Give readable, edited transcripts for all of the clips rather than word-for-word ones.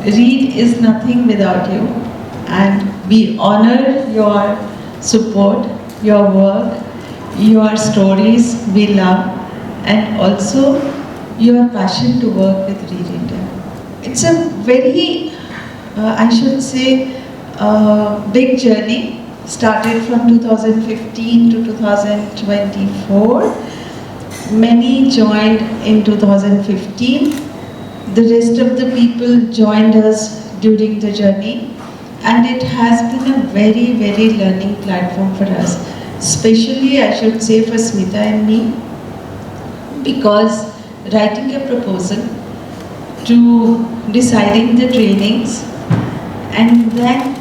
Reed is nothing without you, and we honor your support, your work, your stories we love, and also your passion to work with Reed India. It's a very, I should say, big journey. Started from 2015 to 2024. Many joined in 2015. The rest of the people joined us during the journey, and it has been a very, very learning platform for us. Especially, I should say, for Smita and me, because writing a proposal to deciding the trainings and then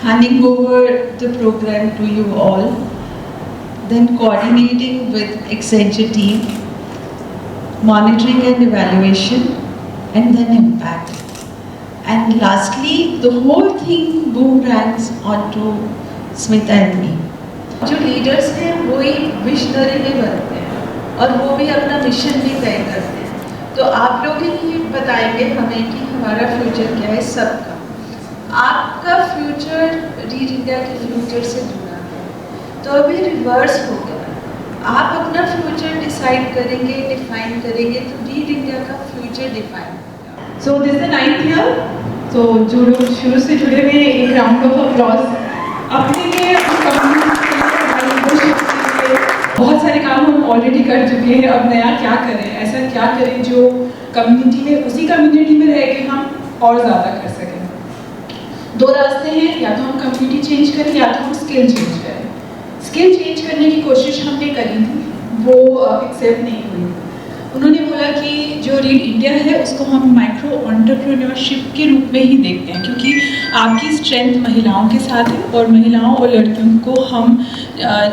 handing over the program to you all, then coordinating with Accenture team, monitoring and evaluation, and then impact. And lastly, the whole thing boomerangs onto Smita and me. जो leaders हैं वो ही visionary भी बनते हैं और वो भी अपना मिशन भी तय करते हैं। तो आप लोग ही बताएंगे हमें कि हमारा फ्यूचर क्या है सबका। आपका फ्यूचर रीड इंडिया के फ्यूचर से जुड़ा है, तो अभी रिवर्स हो गया। आप अपना फ्यूचर डिसाइड करेंगे, डिफाइन करेंगे, तो रीड इंडिया का फ्यूचर डिफाइन होगा। So this is the 9th year. तो जो लोग शुरू से जुड़े हुए हैं, एक राउंड ऑफ अप्लॉज अपने लिए, बहुत सारे काम हम ऑलरेडी कर चुके हैं। अब नया क्या करें, ऐसा क्या करें जो कम्युनिटी में, उसी कम्युनिटी में रह के हम और ज़्यादा कर सकें। दो रास्ते हैं, या तो हम कम्युनिटी चेंज करें या तो हम स्किल चेंज करें। स्किल चेंज करने की कोशिश हमने करी थी, वो एक्सेप्ट नहीं हुई। उन्होंने बोला कि जो रीड इंडिया है उसको हम माइक्रो एंटरप्रेन्योरशिप के रूप में ही देखते हैं, क्योंकि आपकी स्ट्रेंथ महिलाओं के साथ है और महिलाओं और लड़कियों को हम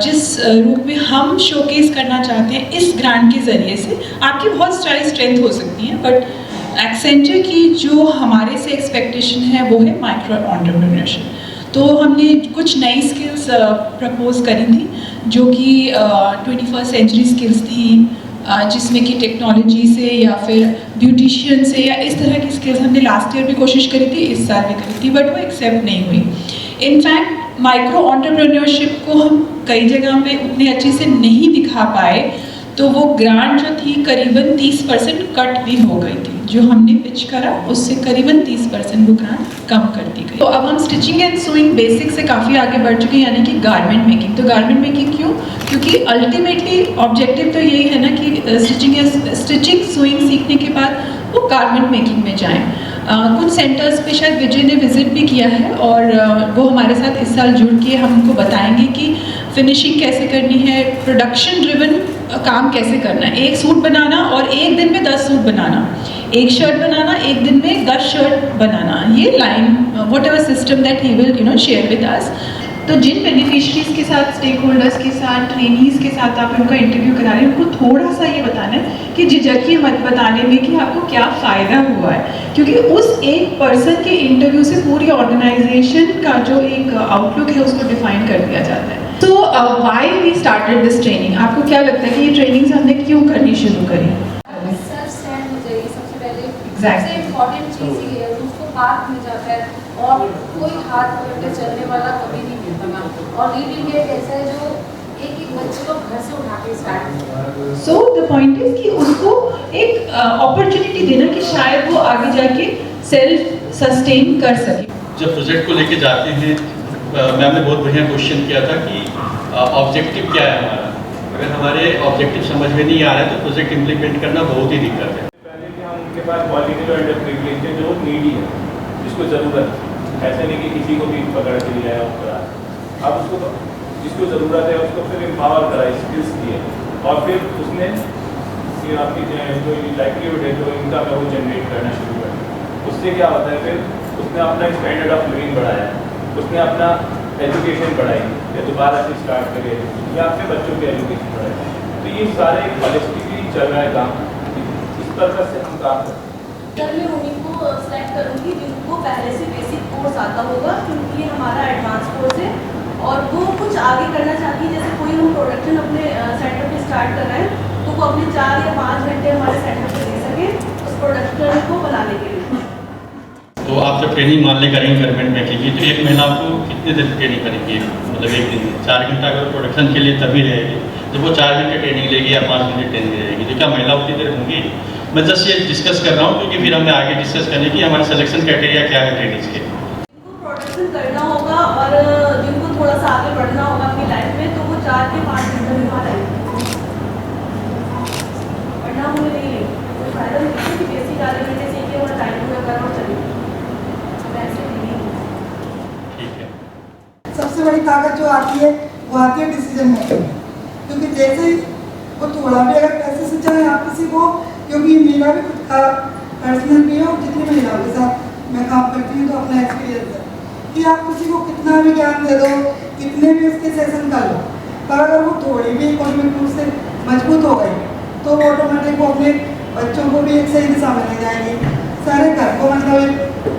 जिस रूप में हम शोकेस करना चाहते हैं इस ग्रांट के ज़रिए से, आपकी बहुत सारी स्ट्रेंथ हो सकती है, बट एक्सेंचर की जो हमारे से एक्सपेक्टेशन है वो है माइक्रो एंटरप्रेन्योरशिप। तो हमने कुछ नई स्किल्स प्रपोज करी थी जो कि 21st सेंचुरी स्किल्स थी, जिसमें कि टेक्नोलॉजी से या फिर ब्यूटिशियन से या इस तरह की स्किल्स हमने लास्ट ईयर भी कोशिश करी थी, इस साल भी करी थी, बट वो एक्सेप्ट नहीं हुई। इनफैक्ट माइक्रो एंटरप्रेन्योरशिप को हम कई जगह पे उतने अच्छे से नहीं दिखा पाए, तो वो ग्रांट जो थी करीबन 30% कट भी हो गई थी। जो हमने पिच करा उससे करीबन 30% वो ग्रांट कम कर दी गई। तो अब हम स्टिचिंग एंड सूइंग बेसिक से काफ़ी आगे बढ़ चुके हैं, यानी कि गारमेंट मेकिंग। तो गारमेंट मेकिंग क्यों? क्योंकि अल्टीमेटली ऑब्जेक्टिव तो यही है ना कि स्टिचिंग सूइंग सीखने के बाद वो गारमेंट मेकिंग में जाएँ। कुछ सेंटर्स पे शायद विजय ने विजिट भी किया है और वो हमारे साथ इस साल जुड़ के हमको बताएंगे कि फिनिशिंग कैसे करनी है, प्रोडक्शन ड्रिवन काम कैसे करना है। एक सूट बनाना और एक दिन में 10 सूट बनाना, एक शर्ट बनाना एक दिन में 10 शर्ट बनाना, ये line what ever system that he will share with us. तो जिन बेनिफिशरीज के साथ, स्टेक होल्डर्स के साथ, ट्रेनीज़ के साथ आप उनका इंटरव्यू करा रहे हैं, उनको थोड़ा सा ये बताना है कि झिझकिए मत बताने में कि आपको क्या फ़ायदा हुआ है, क्योंकि उस एक पर्सन के इंटरव्यू से पूरी ऑर्गेनाइजेशन का जो एक आउटलुक है उसको डिफाइन कर दिया जाता है। तो why we started this training? आपको क्या लगता है कि ये ट्रेनिंग्स हमने क्यों करनी शुरू करी? सबसे इम्पोर्टेंट चीज़ ये है, उसको बात मिल जाता है और कोई हाथ पकड़ के चलने वाला कभी नहीं मिलता। और रीड इंडिया ऐसा है जो एक बच्चे को घर से उठा के start. So the point is कि उसको एक अपॉर्चुनिटी देना कि शायद वो आगे जाके सेल्फ सस्टेन कर सके। जब प्रोजेक्ट को लेके जाते हैं, मैम ने बहुत बढ़िया क्वेश्चन किया था कि ऑब्जेक्टिव क्या है हमारा। अगर हमारे ऑब्जेक्टिव समझ में नहीं आ रहा है तो प्रोजेक्ट इम्प्लीमेंट करना बहुत ही दिक्कत है। उनके पास क्वालिटी जो अंडर प्रिविलेज है, जो नीडी है, जिसको ज़रूरत है, ऐसे नहीं कि किसी को भी पकड़ के लिया है और करा। अब उसको जिसको ज़रूरत है उसको फिर एम्पावर करा, स्किल्स दिए और फिर उसने फिर आपकी जो लाइवलीहुड है, जो इनकम है वो जनरेट करना शुरू कर दिया। उससे क्या होता है, फिर उसने अपना स्टैंडर्ड ऑफ लिविंग बढ़ाया, उसने अपना एजुकेशन बढ़ाई, या दोबारा से स्टार्ट करे या अपने बच्चों की एजुकेशन बढ़ाई। तो ये सारे पॉलिस्टिकली चल रहा है काम, इस पर्पज से हम काम करते हैं। सर मैं उन्हीं को सेलेक्ट करूँगी जिनको पहले से बेसिक कोर्स आता होगा, क्योंकि ये हमारा एडवांस कोर्स है और वो कुछ आगे करना चाहती है। जैसे कोई हम प्रोडक्शन अपने सेटअप पे स्टार्ट कर रहे हैं तो वो अपने 4 या 5 घंटे हमारे सेटअप पे दे सके उस प्रोडक्शन को बनाने के लिए। आप जब ट्रेनिंग मान लें करेंगे गवर्नमेंट में की तो एक महिला को कितने दिन ट्रेनिंग करेंगे, मतलब एक दिन में 4 घंटा अगर प्रोडक्शन के लिए तभी रहेगी, जब वो 4 घंटे ट्रेनिंग लेगी या 5 घंटे ट्रेनिंग रहेगी तो क्या महिला उतनी देर होंगी? मैं जस्ट ये डिस्कस कर रहा हूँ क्योंकि फिर हमें आगे डिस्कस करने की हमारे सिलेक्शन क्राइटेरिया क्या है ट्रेनिंग के। जिनको प्रोडक्शन करना होगा और जिनको थोड़ा सा आगे बढ़ना होगा अपनी लाइफ में, तो वो 4 के 5 घंटे में वहाँ रहेंगे, वरना मुझे नहीं कोई फायदा नहीं है कि बेसिक आधे घंटे सीखे और टाइम पूरा करो और चले, वैसे नहीं। ठीक है। सबसे बड़ी ताकत जो आती है वो आती है डिसीजन मेकिंग, क्योंकि जैसे ही वो थोड़ा भी अगर पैसे से चाहे आप किसी को, क्योंकि मेरा भी खुद का पर्सनल भी है और जितनी महिलाओं के साथ मैं काम करती हूँ तो अपना एक्सपीरियंस है कि आप किसी को कितना भी ज्ञान दे दो, कितने भी उसके सेशन कर लो, पर अगर वो थोड़ी भी इकोनॉमिक रूप से मजबूत हो गई तो वो ऑटोमेटिक वो अपने बच्चों को भी एक सही दिशा में ले जाएगी, सारे घर को मतलब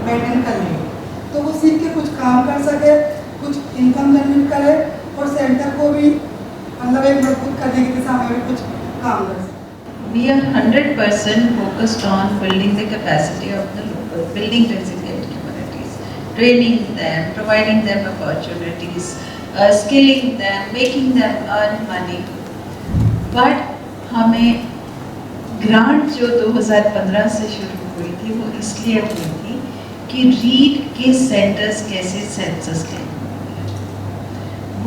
मेंटेन कर लेंगे, तो वो सीख के कुछ काम कर सके, कुछ इनकम जनरेट करे और सेंटर को भी मतलब एक मजबूत करने की दिशा में भी कुछ काम कर सके। We are 100% focused on building the capacity of the local, building resilient communities, training them, providing them opportunities, skilling them, making them earn money. But हमें ग्रांट जो 2015 से शुरू हुई थी वो इसलिए हुई थी कि रीड के सेंटर्स कैसे सेंसस के,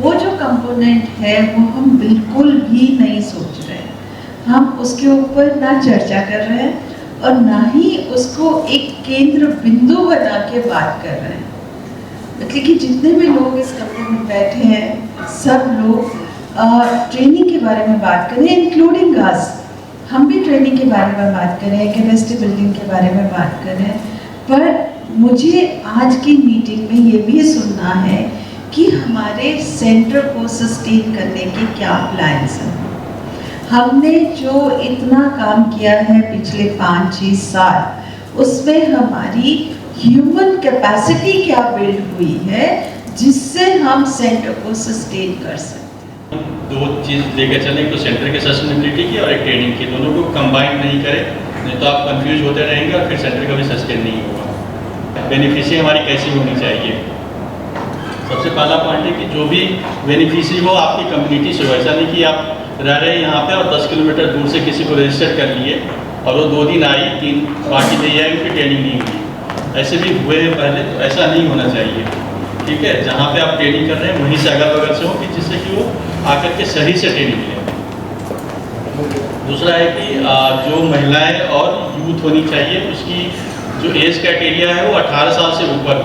वो जो कंपोनेंट है वो हम बिल्कुल भी नहीं सोच रहे हैं, हम उसके ऊपर ना चर्चा कर रहे हैं और ना ही उसको एक केंद्र बिंदु बना के बात कर रहे हैं। मतलब कि जितने भी लोग इस कमरे में बैठे हैं सब लोग ट्रेनिंग के बारे में बात करें, इंक्लूडिंग अस, हम भी ट्रेनिंग के बारे में बात करें, कैपेसिटी बिल्डिंग के बारे में बात करें, पर मुझे आज की मीटिंग में ये भी सुनना है कि हमारे सेंटर को सस्टेन करने के क्या प्लान्स हैं। हमने जो इतना काम किया है पिछले 5-6 साल, उसमें हमारी ह्यूमन कैपेसिटी क्या बिल्ड हुई है जिससे हम सेंटर को सस्टेन कर सकते हैं। 2 चीज़ लेकर चलें, तो सेंटर के सस्टेनेबिलिटी की और एक ट्रेनिंग की, दोनों को कंबाइन नहीं करें, नहीं तो आप कंफ्यूज होते रहेंगे और फिर सेंटर का भी सस्टेन नहीं होगा। बेनिफिशियरी हमारी कैसी होनी चाहिए? सबसे पहला पॉइंट है कि जो भी बेनिफिशियरी हो आपकी कम्युनिटी से हो, ऐसा नहीं कि आप रह रहे हैं यहाँ पे और 10 किलोमीटर दूर से किसी को रजिस्टर कर लिए और वो 2 दिन आई, 3 बाकी नहीं आई, उनकी ट्रेनिंग नहीं हुई, ऐसे भी हुए हैं पहले, तो ऐसा नहीं होना चाहिए। ठीक है, जहाँ पे आप ट्रेनिंग कर रहे हैं वहीं से अगल बगल से हो कि जिससे कि वो आकर के सही से ट्रेनिंग लें। दूसरा है कि जो महिलाएं और यूथ होनी चाहिए उसकी जो एज क्राइटेरिया है वो 18 साल से ऊपर,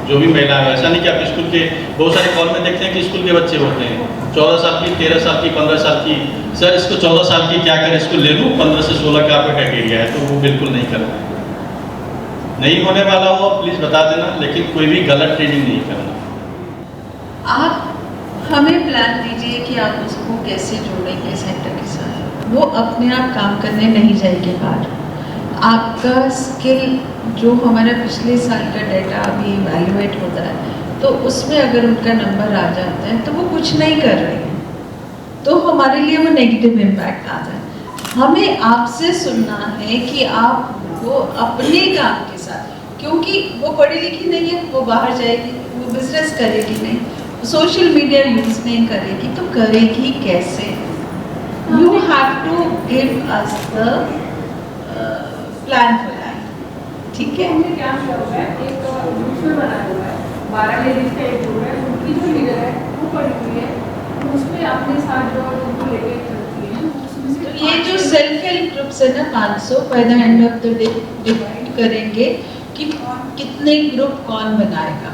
जो भी महिला है, ऐसा नहीं कि आप स्कूल के बहुत सारे कॉल में देखते हैं कि स्कूल के बच्चे होते हैं 14 साल की, 13 साल की, 15 साल की, सर इसको 14 साल की क्या करें, इसको ले लूँ, 15 से 16 का आपका क्राइटेरिया है, तो वो बिल्कुल नहीं करना है। नहीं होने वाला हो प्लीज़ बता देना, लेकिन कोई भी गलत ट्रेनिंग नहीं करना। आप हमें प्लान दीजिए कि आप उसको कैसे जोड़ेंगे सेंटर के साथ, वो अपने आप काम करने नहीं जाएगी बाहर। आपका स्किल जो हमारा पिछले साल का डाटा अभी इवैल्यूएट होता है तो उसमें अगर उनका नंबर आ जाता है तो वो कुछ नहीं कर रहे हैं, तो हमारे लिए वो नेगेटिव इम्पैक्ट आता है। हमें आपसे सुनना है कि आप वो अपने काम के साथ, क्योंकि वो पढ़ी लिखी नहीं है, वो बाहर जाएगी, वो बिजनेस करेगी नहीं, सोशल मीडिया यूज नहीं करेगी, तो करेगी कैसे? You have to give us the plan for that. ठीक है, हमने क्या किया हुआ है, एक ग्रुप में बनाया हुआ है, 12 लेडीज का एक ग्रुप है, उनकी जो लीडर है वो पढ़ी हुई है, उसमें अपने साथ जो उनको लेके चलती है। तो ये जो सेल्फ हेल्प ग्रुप्स है ना 500 by the end of the day divide करेंगे कि कितने ग्रुप कौन बनाएगा,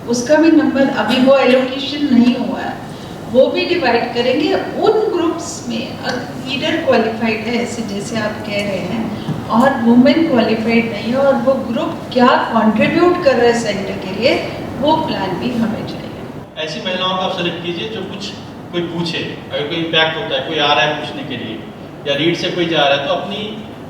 उसका भी नंबर अभी वो एलोकेशन नहीं हुआ है, वो भी डिवाइड करेंगे। उन ग्रुप्स में लीडर क्वालिफाइड है ऐसे जैसे आप कह रहे हैं और वुमेन क्वालिफाइड नहीं है और वो ग्रुप क्या कंट्रीब्यूट कर रहे हैं सेंटर के लिए, वो प्लान भी हमें चाहिए। ऐसी महिलाओं को आप सेलेक्ट कीजिए जो कोई पूछे, अगर कोई इम्पैक्ट होता है, कोई आ रहा है पूछने के लिए या रीड से कोई जा रहा है तो अपनी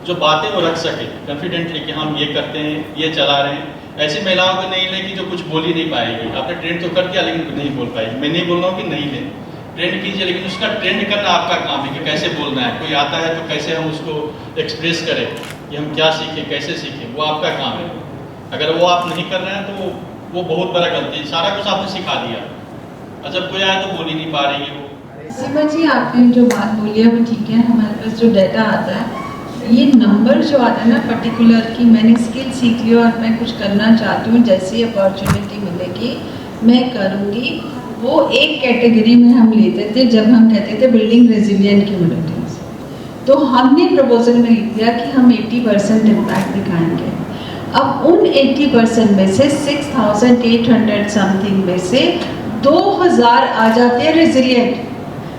जो बातें वो रख सके कॉन्फिडेंटली कि हम ये करते हैं, ये चला रहे हैं। ऐसी महिलाओं को नहीं लें कि जो कुछ बोल ही नहीं पाएगी। आपने ट्रेंड तो कर दिया लेकिन नहीं बोल पाएगी। मैं नहीं बोल रहा हूँ कि नहीं लें, ट्रेंड कीजिए, लेकिन उसका ट्रेंड करना आपका काम है कि कैसे बोलना है। कोई आता है तो कैसे हम उसको एक्सप्रेस करें कि हम क्या सीखें, कैसे सीखें, वो आपका काम है। अगर वो आप नहीं कर रहे हैं तो वो बहुत बड़ा गलती है। सारा कुछ आपने सिखा दिया और जब कोई आया तो बोल ही नहीं पा रही है वो। सीमा जी, आपने जो बात बोली है वो ठीक है। हमारे पास जो डाटा आता है, ये नंबर जो आता है ना पर्टिकुलर कि मैंने स्किल सीख ली और मैं कुछ करना चाहती हूँ, जैसी अपॉर्चुनिटी मिलेगी मैं करूँगी, वो एक कैटेगरी में हम लेते थे जब हम कहते थे बिल्डिंग रेजिलिएंट कम्युनिटीज। तो हमने प्रपोजल में लिख दिया कि हम 80% इम्पैक्ट दिखाएंगे। अब उन 80% में से 6,800 समथिंग में से 2,000 आ जाते हैं रेजिलिएंट,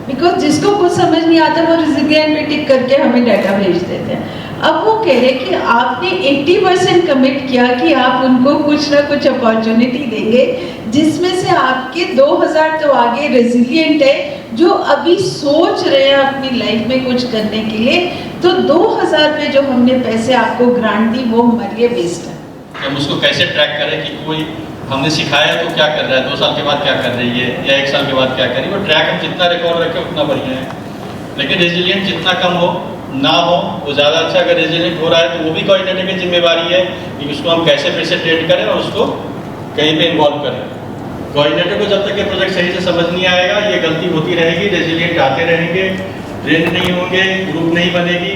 बिकॉज जिसको कुछ समझ नहीं आता वो रेजिलिएंट पे टिक करके हमें डाटा भेज देते हैं। अब वो कह रहे कि आपने 80% कमिट किया कि आप उनको कुछ ना कुछ अपॉर्चुनिटी देंगे, जिसमें से आपके 2,000 तो आगे रेजिलिएंट है जो अभी सोच रहे हैं अपनी लाइफ में कुछ करने के लिए। तो 2,000 पे जो हमने पैसे आपको ग्रांट दी वो हमारे लिए वेस्ट है। हम उसको कैसे ट्रैक करें कि कोई हमने सिखाया तो क्या कर रहा है, 2 साल के बाद क्या कर रही है या 1 साल के बाद क्या करें। वो ट्रैक हम जितना रिकॉर्ड रखें उतना बढ़िया है, लेकिन रेजिलिएंट जितना कम हो ना हो वो ज़्यादा अच्छा। अगर रेजिलिएंट हो रहा है तो वो भी कोऑर्डिनेटर की जिम्मेवारी है कि उसको हम कैसे फिर से ट्रेन करें और उसको कहीं पे इन्वॉल्व करें। कोऑर्डिनेटर को जब तक ये प्रोजेक्ट सही से समझ नहीं आएगा, ये गलती होती रहेगी, रेजिलिएंट आते रहेंगे, ट्रेन नहीं होंगे, ग्रुप नहीं बनेगी।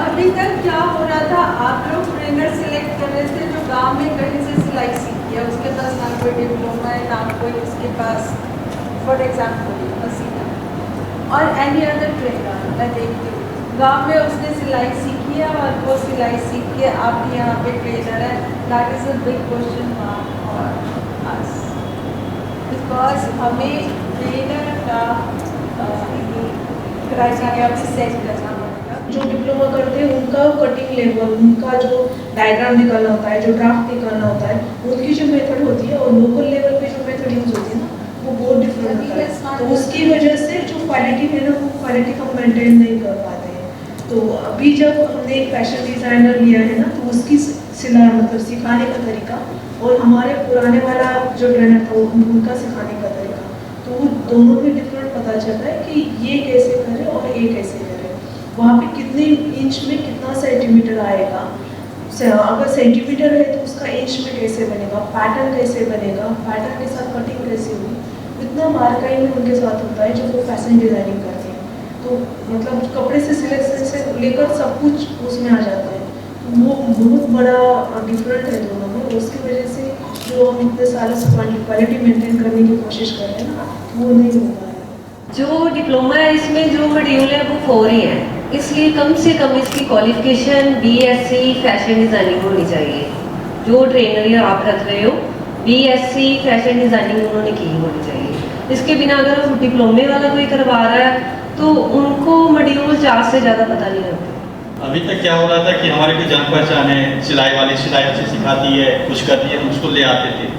अभी तक क्या हो रहा था, आप लोग ट्रेनर सिलेक्ट कर रहे थे जो गांव में कहीं से सिलाई सीखी है, उसके पास ना कोई डिप्लोमा है ना कोई उसके पास, फॉर एग्जाम्पल हसीना और एनी अदर ट्रेनर मैं देखती हूँ गांव में उसने सिलाई सीखी है और वो सिलाई सीख के आप यहाँ पे ट्रेनर है। That is a big question mark for us, because हमें ट्रेनर का क्राइटेरिया भी सेट करना पड़ेगा। जो डिप्लोमा करते हैं उनका कटिंग लेवल, उनका जो डायग्राम निकालना होता है, जो ड्राफ्ट निकालना होता है, उनकी जो मेथड होती है और लोकल लेवल पे जो मेथड यूज होती है ना वो बहुत डिफरेंट होता है। तो उसकी वजह से जो क्वालिटी है ना वो क्वालिटी हम मेंटेन नहीं कर पाते हैं। तो अभी जब हमने एक फैशन डिज़ाइनर लिया है ना तो उसकी सिलाई मतलब सिखाने का तरीका और हमारे पुराने वाला जो ट्रेनर था उनका सिखाने का तरीका, तो वो दोनों में डिफरेंट पता चलता है कि ये कैसे करें और ये कैसे करें, वहाँ पे कितने इंच में कितना सेंटीमीटर आएगा, अगर सेंटीमीटर है तो उसका इंच में कैसे बनेगा, पैटर्न कैसे बनेगा, पैटर्न के साथ कटिंग कैसे होगी, इतना बारकाई में उनके साथ होता है जो वो फैशन डिज़ाइनिंग करते हैं। तो मतलब कपड़े से सिलेक्शन से लेकर सब कुछ उसमें आ जाता है। तो वो बहुत बड़ा डिफरेंट है दोनों में। उसकी वजह से जो हम इतने सालों से क्वालिटी मेंटेन करने की कोशिश कर रहे हैं ना वो नहीं हो पा रहा है। जो डिप्लोमा है इसमें जो मॉड्यूल है वो 4 ही है, इसलिए कम से कम इसकी क्वालिफिकेशन BSc फैशन डिज़ाइनिंग होनी चाहिए। जो ट्रेनर आप रख रहे हो BSc फैशन डिज़ाइनिंग उन्होंने की होनी चाहिए। इसके बिना अगर वो डिप्लोमे वाला कोई करवा रहा है तो उनको मॉड्यूल 4 से ज़्यादा पता नहीं होता। अभी तक क्या हो रहा था कि हमारे कोई जान पहचान है, सिलाई वाली सिलाई अच्छी सिखाती है, कुछ करती है, हम उसको ले आते थे,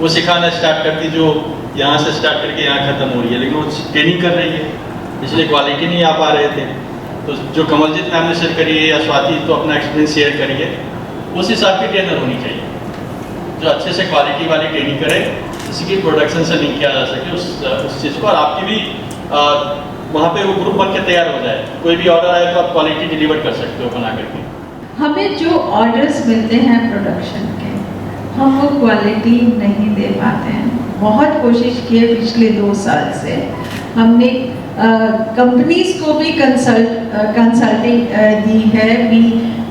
वो सिखाना स्टार्ट करती, जो यहाँ से स्टार्ट करके यहाँ ख़त्म हो रही है, लेकिन वो ट्रेनिंग कर रही है, इसलिए क्वालिटी नहीं आ पा रहे थे। तो जो कमलजीत मैम ने शेयर करी है या स्वाति तो अपना एक्सपीरियंस शेयर करिए, उस हिसाब की ट्रेनर होनी चाहिए जो अच्छे से क्वालिटी वाली ट्रेनिंग करे, जिसकी प्रोडक्शन से लिंक किया जा सके उस चीज़ को, और आपकी भी वहाँ पे वो ग्रुप बन के तैयार हो जाए। कोई भी ऑर्डर आए तो आप क्वालिटी डिलीवर कर सकते हो बना करके। हमें जो ऑर्डर्स मिलते हैं प्रोडक्शन के, हम वो क्वालिटी नहीं दे पाते हैं। बहुत कोशिश की है पिछले 2 साल से, हमने कंपनीज को भी कंसल्टिंग दी है।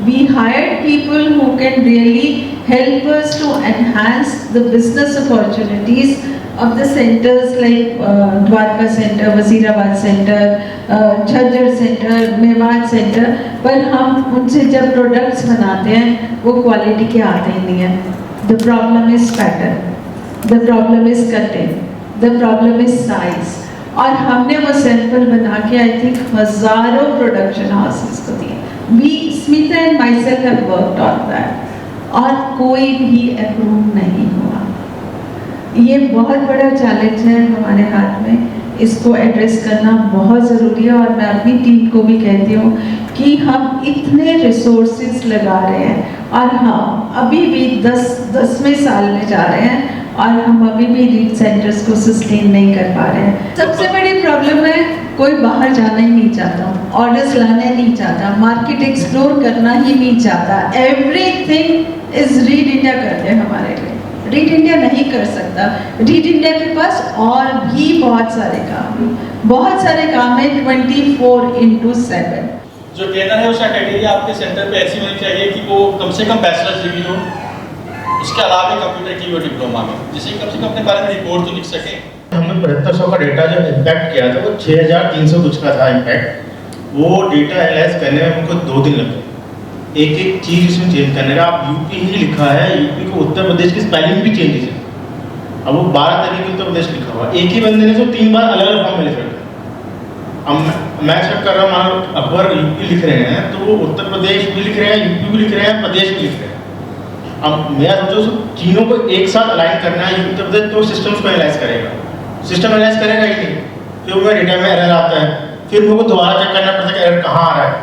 We hired people who can really help us to enhance the business opportunities of the centers like Dwarka Center, Wazirabad Center, Jhajjar Center, Mewat Center, पर हम उनसे जब प्रोडक्ट्स बनाते हैं वो क्वालिटी के आते ही नहीं है। The problem is pattern, the problem is cutting, the problem is size। और हमने वो सैंपल बना के आई थिंक हज़ारों प्रोडक्शन हाउसेस को दिए। We, Smita and myself have worked on that, और कोई भी अप्रूव नहीं हुआ। ये बहुत बड़ा चैलेंज है हमारे हाथ में, इसको एड्रेस करना बहुत ज़रूरी है। और मैं अपनी टीम को भी कहती हूँ कि हम इतने रिसोर्सेज लगा रहे हैं और हम अभी भी 10वें साल में जा रहे हैं और हम अभी भी रीड सेंटर्स को सस्टेन नहीं कर पा रहे हैं। सबसे बड़ी प्रॉब्लम है कोई बाहर जाना ही नहीं चाहता, ऑर्डर्स लाना ही नहीं चाहता, मार्केट एक्सप्लोर करना ही नहीं चाहता। एवरीथिंग इज रीड इंडिया कर दे हमारे लिए। रीड इंडिया नहीं कर सकता। रीड इंडिया के पास और भी बहुत सारे काम है 24/7। जो ट्रेनर है उसका क्राइटेरिया आपके सेंटर पे ऐसी होनी चाहिए कि वो कम से कम बैचलर्स डिग्री हो, उसके अलावा कंप्यूटर की वो डिप्लोमा में, जिससे कम से कम अपने बारे में रिपोर्ट तो लिख सके। हमने 7500 का डेटा जो इम्पैक्ट किया था वो 6300 कुछ का था इम्पैक्ट। वो डेटा एनालाइज करने में हमको 2 दिन लगे, एक एक चीज़ इसमें चेंज करने का। आप यूपी ही लिखा है, यूपी को उत्तर प्रदेश की स्पेलिंग भी चेंजेस है। अब वो 12 तरीके उत्तर प्रदेश लिखा हुआ, एक ही बंदे ने तो 3 बार अलग अलग फॉर्म में लिख रखा है। अब मैं चेक कर रहा हूँ, मान अकबर यूपी लिख रहे हैं तो वो उत्तर प्रदेश भी लिख रहे हैं, यूपी भी लिख रहे हैं, प्रदेश भी लिख रहे हैं। अब मैं समझो तीनों को एक साथ अलाइन करना है उत्तर प्रदेश, तो सिस्टम्स को एनालाइज करेगा, सिस्टम एनालाइज करेगा ही नहीं, फिर वो डेटा में एरर आता है, फिर मेरे को दोबारा चेक करना पड़ता है कि एरर कहाँ आ रहा है।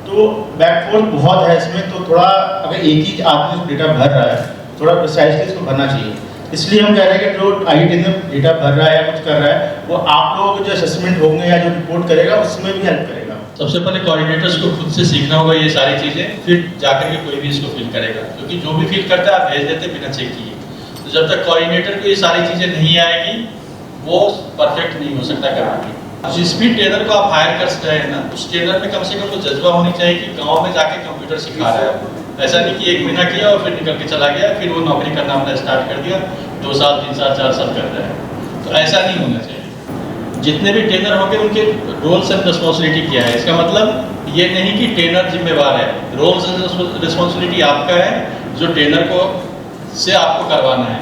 तो बैकफोर्स बहुत है इसमें, तो थोड़ा अगर एक ही आदमी डेटा भर रहा है, थोड़ा प्रिसाइजली इसको भरना चाहिए। इसलिए हम कह रहे हैं कि जो आईटी में डेटा भर रहा है या कुछ कर रहा है, वो आप लोगों के जो असेसमेंट होंगे या जो रिपोर्ट करेगा उसमें भी हेल्प करेगा। सबसे पहले कोऑर्डिनेटर्स को खुद से सीखना होगा ये सारी चीज़ें, फिर जाकर के कोई भी इसको फिल करेगा, क्योंकि जो भी फिल करता है आप भेज देते बिना चेक किए। तो जब तक कोऑर्डिनेटर को ये सारी चीज़ें नहीं आएगी वो परफेक्ट नहीं हो सकता कभी। जिस भी ट्रेनर को आप हायर कर रहे हैं ना, उस ट्रेनर में कम से कम वो जज्बा होनी चाहिए कि गाँव में जाके कंप्यूटर सिखा रहा है। ऐसा नहीं कि 1 महीना किया और फिर निकल के चला गया, फिर वो नौकरी करना अपना स्टार्ट कर दिया, 2 साल 3 साल 4 साल कर रहा है। तो ऐसा नहीं होना चाहिए। जितने भी ट्रेनर होंगे उनके रोल्स एंड रिस्पॉन्सिबिलिटी क्या है, इसका मतलब ये नहीं कि ट्रेनर जिम्मेवार है। रोल्स एंड रिस्पॉन्सिबिलिटी आपका है, जो ट्रेनर को से आपको करवाना है।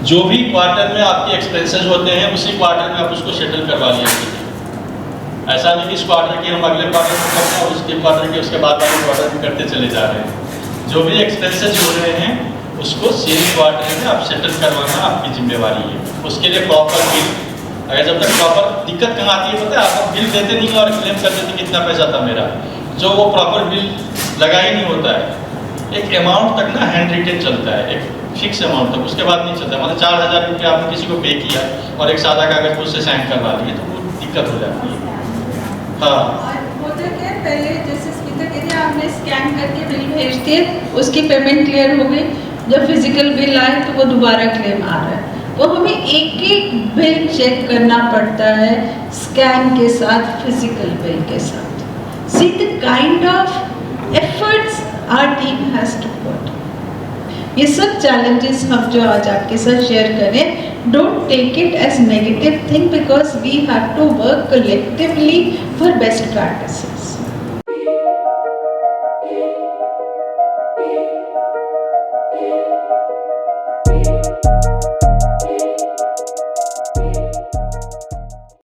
जो भी क्वार्टर में आपके एक्सपेंसेस होते हैं उसी क्वार्टर में आप उसको सेटल करवा लिया कीजिए। ऐसा नहीं कि इस क्वार्टर की हम अगले क्वार्टर में करते हैं, उसके क्वार्टर के उसके बाद वाले क्वार्टर में करते चले जा रहे हैं। जो भी एक्सपेंसेस हो रहे हैं उसको सेम क्वार्टर में आप सेटल करवाना आपकी जिम्मेवारी है। उसके लिए प्रॉपर बिल, अगर जब तक प्रॉपर दिक्कत कहाँ आती है पता है, आप बिल देते नहीं और क्लेम करते थे कितना पैसा था मेरा, जो वो प्रॉपर बिल लगा ही नहीं होता है। एक अमाउंट तक ना हैंड रिटेन चलता है, एक फिक्स अमाउंट तक, उसके बाद नहीं चलता। मतलब 4000 रुपये आपने किसी को पे किया और एक सादा कागज को उससे साइन करवा लिए तो वो दिक्कत हो जाती है। हाँ, और होता क्या है, पहले जैसे स्पीकर कहते हैं आपने स्कैन करके बिल भेज दिए, उसकी पेमेंट क्लियर हो गई, जब फिजिकल बिल आए तो वो दोबारा क्लेम आ रहा है। तो हमें एक एक बिल चेक करना पड़ता है, स्कैन के साथ, फिजिकल बिल के साथ। See the kind of efforts our team has to put. ये सब चैलेंजेस हम जो आज आपके साथ शेयर करें, don't take it as negative thing, because we have to work collectively for best practices.